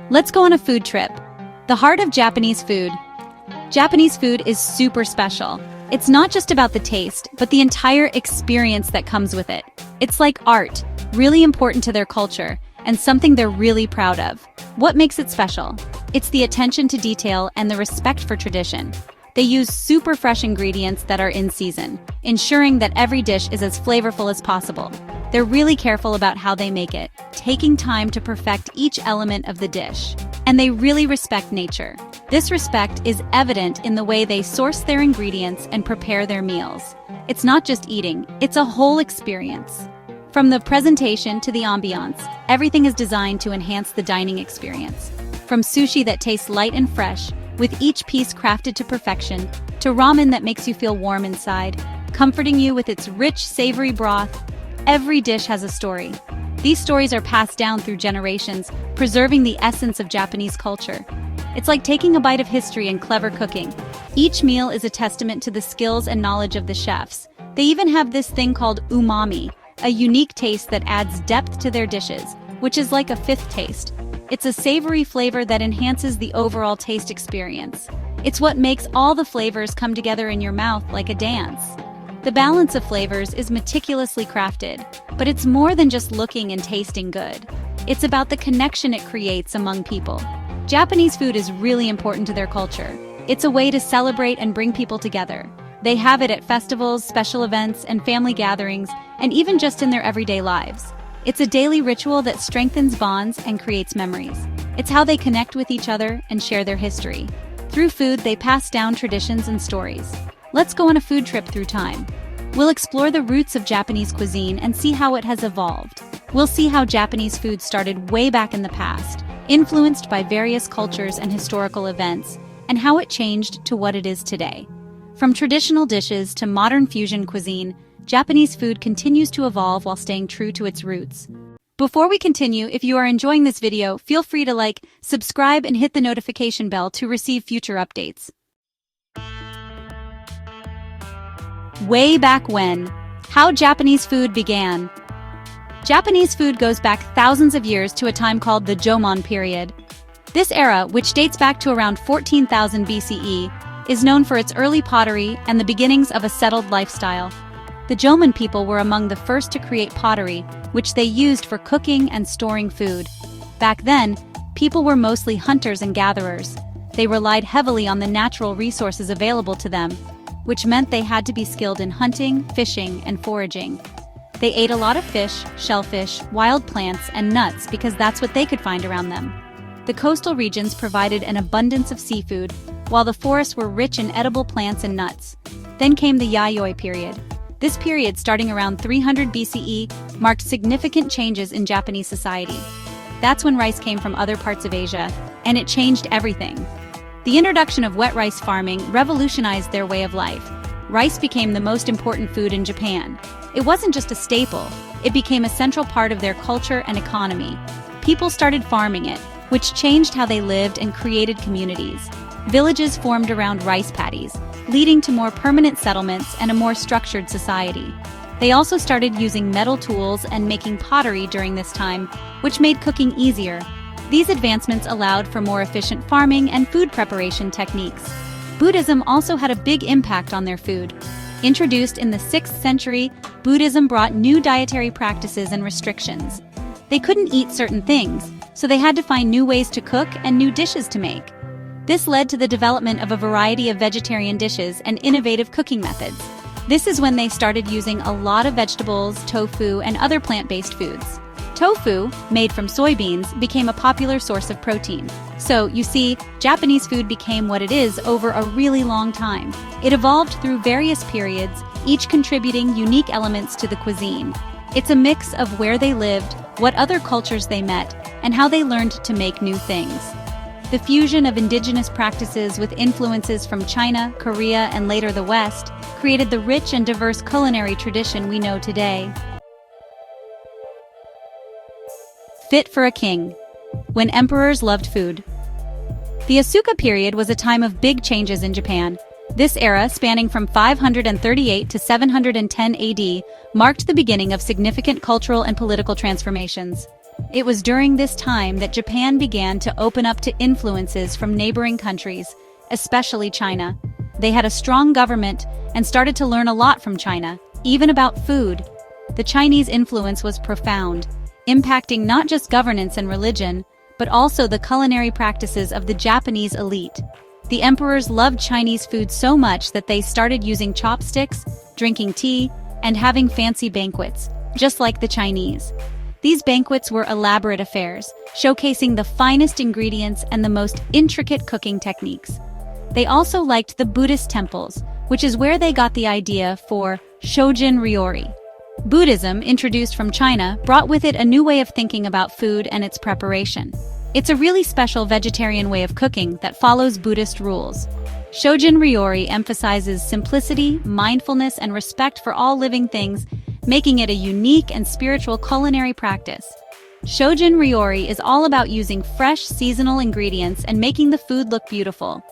Let's go on a food trip. The heart of Japanese food. Japanese food is super special. It's not just about the taste, but the entire experience that comes with it. It's like art, really important to their culture, and something they're really proud of. What makes it special? It's the attention to detail and the respect for tradition. They use super fresh ingredients that are in season, ensuring that every dish is as flavorful as possible. They're really careful about how they make it, taking time to perfect each element of the dish. And they really respect nature. This respect is evident in the way they source their ingredients and prepare their meals. It's not just eating, it's a whole experience. From the presentation to the ambiance, everything is designed to enhance the dining experience. From sushi that tastes light and fresh, with each piece crafted to perfection, to ramen that makes you feel warm inside, comforting you with its rich, savory broth. Every dish has a story. These stories are passed down through generations, preserving the essence of Japanese culture. It's like taking a bite of history and clever cooking. Each meal is a testament to the skills and knowledge of the chefs. They even have this thing called umami, a unique taste that adds depth to their dishes, which is like a fifth taste. It's a savory flavor that enhances the overall taste experience. It's what makes all the flavors come together in your mouth like a dance. The balance of flavors is meticulously crafted, but it's more than just looking and tasting good. It's about the connection it creates among people. Japanese food is really important to their culture. It's a way to celebrate and bring people together. They have it at festivals, special events, and family gatherings, and even just in their everyday lives. It's a daily ritual that strengthens bonds and creates memories. It's how they connect with each other and share their history. Through food, they pass down traditions and stories. Let's go on a food trip through time. We'll explore the roots of Japanese cuisine and see how it has evolved. We'll see how Japanese food started way back in the past, influenced by various cultures and historical events, and how it changed to what it is today. From traditional dishes to modern fusion cuisine, Japanese food continues to evolve while staying true to its roots. Before we continue, if you are enjoying this video, feel free to like, subscribe, and hit the notification bell to receive future updates. Way back when. How Japanese food began. Japanese food goes back thousands of years to a time called the Jomon period. This era, which dates back to around 14,000 BCE, is known for its early pottery and the beginnings of a settled lifestyle. The Jomon people were among the first to create pottery, which they used for cooking and storing food. Back then, people were mostly hunters and gatherers. They relied heavily on the natural resources available to them, which meant they had to be skilled in hunting, fishing, and foraging. They ate a lot of fish, shellfish, wild plants, and nuts because that's what they could find around them. The coastal regions provided an abundance of seafood, while the forests were rich in edible plants and nuts. Then came the Yayoi period. This period, starting around 300 BCE, marked significant changes in Japanese society. That's when rice came from other parts of Asia, and it changed everything. The introduction of wet rice farming revolutionized their way of life. Rice became the most important food in Japan. It wasn't just a staple, it became a central part of their culture and economy. People started farming it, which changed how they lived and created communities. Villages formed around rice paddies, leading to more permanent settlements and a more structured society. They also started using metal tools and making pottery during this time, which made cooking easier. These advancements allowed for more efficient farming and food preparation techniques. Buddhism also had a big impact on their food. Introduced in the 6th century, Buddhism brought new dietary practices and restrictions. They couldn't eat certain things, so they had to find new ways to cook and new dishes to make. This led to the development of a variety of vegetarian dishes and innovative cooking methods. This is when they started using a lot of vegetables, tofu, and other plant-based foods. Tofu, made from soybeans, became a popular source of protein. So, you see, Japanese food became what it is over a really long time. It evolved through various periods, each contributing unique elements to the cuisine. It's a mix of where they lived, what other cultures they met, and how they learned to make new things. The fusion of indigenous practices with influences from China, Korea, and later the West created the rich and diverse culinary tradition we know today. Fit for a king. When emperors loved food. The Asuka period was a time of big changes in Japan. This era, spanning from 538 to 710 AD, marked the beginning of significant cultural and political transformations. It was during this time that Japan began to open up to influences from neighboring countries, especially China. They had a strong government and started to learn a lot from China, even about food. The Chinese influence was profound, impacting not just governance and religion, but also the culinary practices of the Japanese elite. The emperors loved Chinese food so much that they started using chopsticks, drinking tea, and having fancy banquets, just like the Chinese. These banquets were elaborate affairs, showcasing the finest ingredients and the most intricate cooking techniques. They also liked the Buddhist temples, which is where they got the idea for Shojin Ryori. Buddhism, introduced from China, brought with it a new way of thinking about food and its preparation. It's a really special vegetarian way of cooking that follows Buddhist rules. Shojin Ryori emphasizes simplicity, mindfulness, and respect for all living things, making it a unique and spiritual culinary practice. Shojin Ryori is all about using fresh, seasonal ingredients and making the food look beautiful.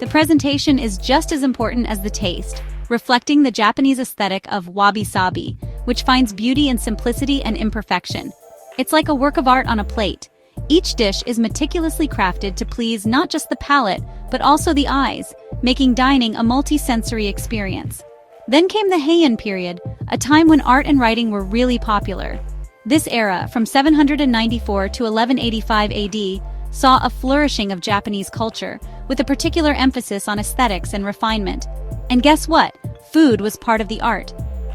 The presentation is just as important as the taste, reflecting the Japanese aesthetic of wabi-sabi, which finds beauty in simplicity and imperfection. It's like a work of art on a plate. Each dish is meticulously crafted to please not just the palate, but also the eyes, making dining a multi-sensory experience. Then came the Heian period, a time when art and writing were really popular. This era, from 794 to 1185 AD, saw a flourishing of Japanese culture, with a particular emphasis on aesthetics and refinement. And guess what? Food was part of the art.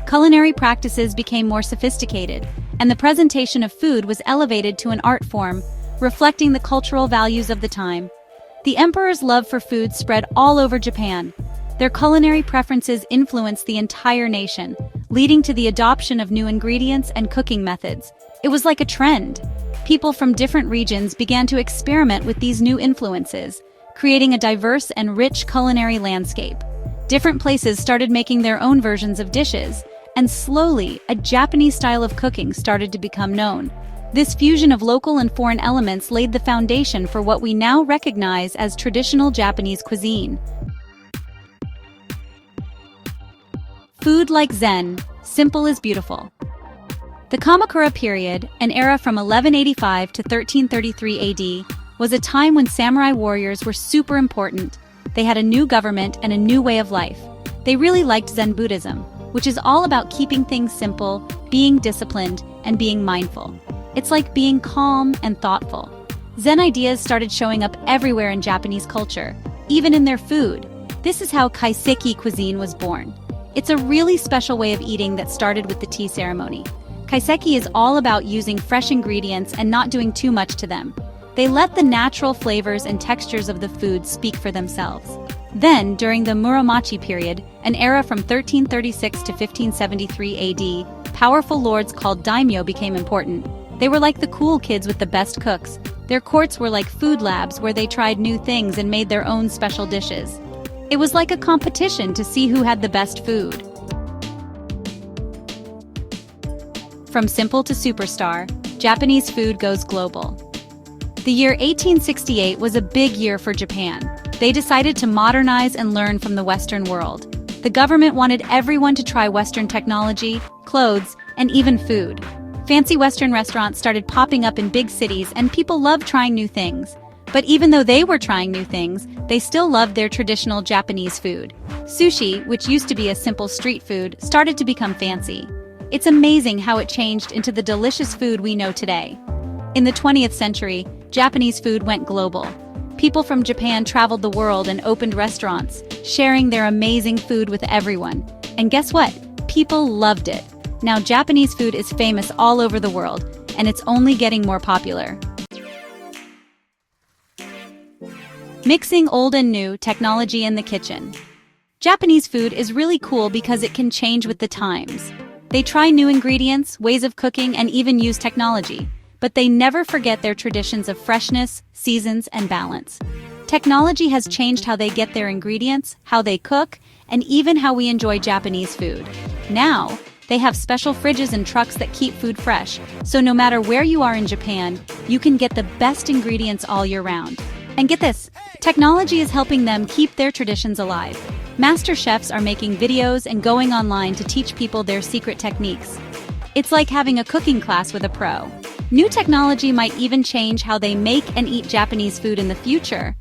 Culinary practices became more sophisticated, and the presentation of food was elevated to an art form, reflecting the cultural values of the time. The emperor's love for food spread all over Japan. Their culinary preferences influenced the entire nation, leading to the adoption of new ingredients and cooking methods. It was like a trend. People from different regions began to experiment with these new influences, creating a diverse and rich culinary landscape. Different places started making their own versions of dishes, and slowly, a Japanese style of cooking started to become known. This fusion of local and foreign elements laid the foundation for what we now recognize as traditional Japanese cuisine. Food like Zen, simple is beautiful. The Kamakura period, an era from 1185 to 1333 AD, was a time when samurai warriors were super important. They had a new government and a new way of life. They really liked Zen Buddhism, which is all about keeping things simple, being disciplined, and being mindful. It's like being calm and thoughtful. Zen ideas started showing up everywhere in Japanese culture, even in their food. This is how kaiseki cuisine was born. It's a really special way of eating that started with the tea ceremony. Kaiseki is all about using fresh ingredients and not doing too much to them. They let the natural flavors and textures of the food speak for themselves. Then, during the Muromachi period, an era from 1336 to 1573 AD, powerful lords called daimyo became important. They were like the cool kids with the best cooks. Their courts were like food labs where they tried new things and made their own special dishes. It was like a competition to see who had the best food. From simple to superstar, Japanese food goes global. The year 1868 was a big year for Japan. They decided to modernize and learn from the Western world. The government wanted everyone to try Western technology, clothes, and even food. Fancy Western restaurants started popping up in big cities, and people loved trying new things. But even though they were trying new things, they still loved their traditional Japanese food. Sushi, which used to be a simple street food, started to become fancy. It's amazing how it changed into the delicious food we know today. In the 20th century, Japanese food went global. People from Japan traveled the world and opened restaurants, sharing their amazing food with everyone. And guess what? People loved it. Now Japanese food is famous all over the world, and it's only getting more popular. Mixing old and new technology in the kitchen. Japanese food is really cool because it can change with the times. They try new ingredients, ways of cooking, and even use technology. But they never forget their traditions of freshness, seasons, and balance. Technology has changed how they get their ingredients, how they cook, and even how we enjoy Japanese food. Now, they have special fridges and trucks that keep food fresh, so no matter where you are in Japan, you can get the best ingredients all year round. And get this, technology is helping them keep their traditions alive. Master chefs are making videos and going online to teach people their secret techniques. It's like having a cooking class with a pro. New technology might even change how they make and eat Japanese food in the future.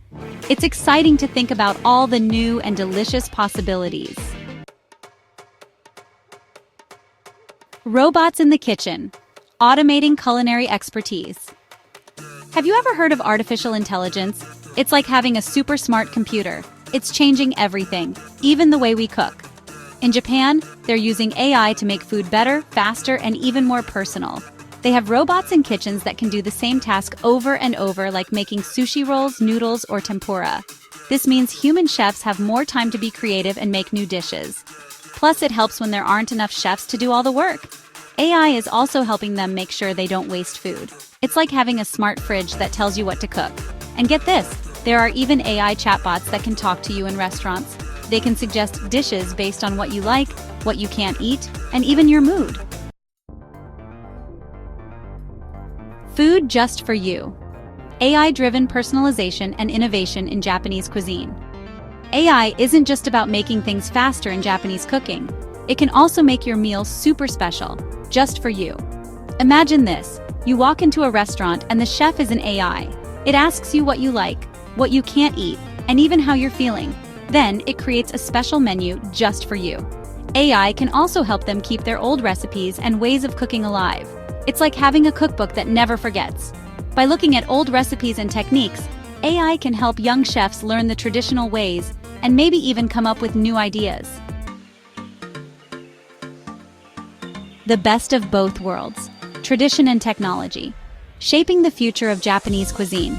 It's exciting to think about all the new and delicious possibilities. Robots in the kitchen, automating culinary expertise. Have you ever heard of artificial intelligence? It's like having a super smart computer. It's changing everything, even the way we cook. In Japan, they're using AI to make food better, faster, and even more personal. They have robots in kitchens that can do the same task over and over, like making sushi rolls, noodles, or tempura. This means human chefs have more time to be creative and make new dishes. Plus, it helps when there aren't enough chefs to do all the work. AI is also helping them make sure they don't waste food. It's like having a smart fridge that tells you what to cook. And get this, there are even AI chatbots that can talk to you in restaurants. They can suggest dishes based on what you like, what you can't eat, and even your mood. Food just for you. AI-driven personalization and innovation in Japanese cuisine. AI isn't just about making things faster in Japanese cooking. It can also make your meals super special, just for you. Imagine this. You walk into a restaurant and the chef is an AI. It asks you what you like, what you can't eat, and even how you're feeling. Then it creates a special menu just for you. AI can also help them keep their old recipes and ways of cooking alive. It's like having a cookbook that never forgets. By looking at old recipes and techniques, AI can help young chefs learn the traditional ways and maybe even come up with new ideas. The best of both worlds, tradition and technology, shaping the future of Japanese cuisine.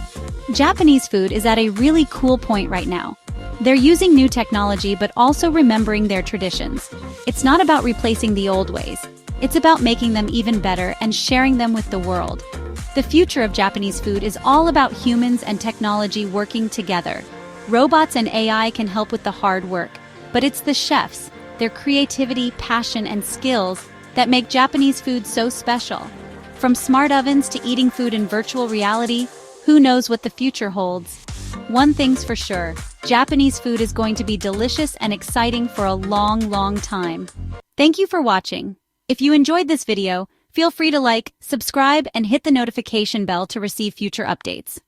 Japanese food is at a really cool point right now. They're using new technology but also remembering their traditions. It's not about replacing the old ways. It's about making them even better and sharing them with the world. The future of Japanese food is all about humans and technology working together. Robots and AI can help with the hard work, but it's the chefs, their creativity, passion, and skills that make Japanese food so special. From smart ovens to eating food in virtual reality, who knows what the future holds? One thing's for sure, Japanese food is going to be delicious and exciting for a long, long time. Thank you for watching. If you enjoyed this video, feel free to like, subscribe, and hit the notification bell to receive future updates.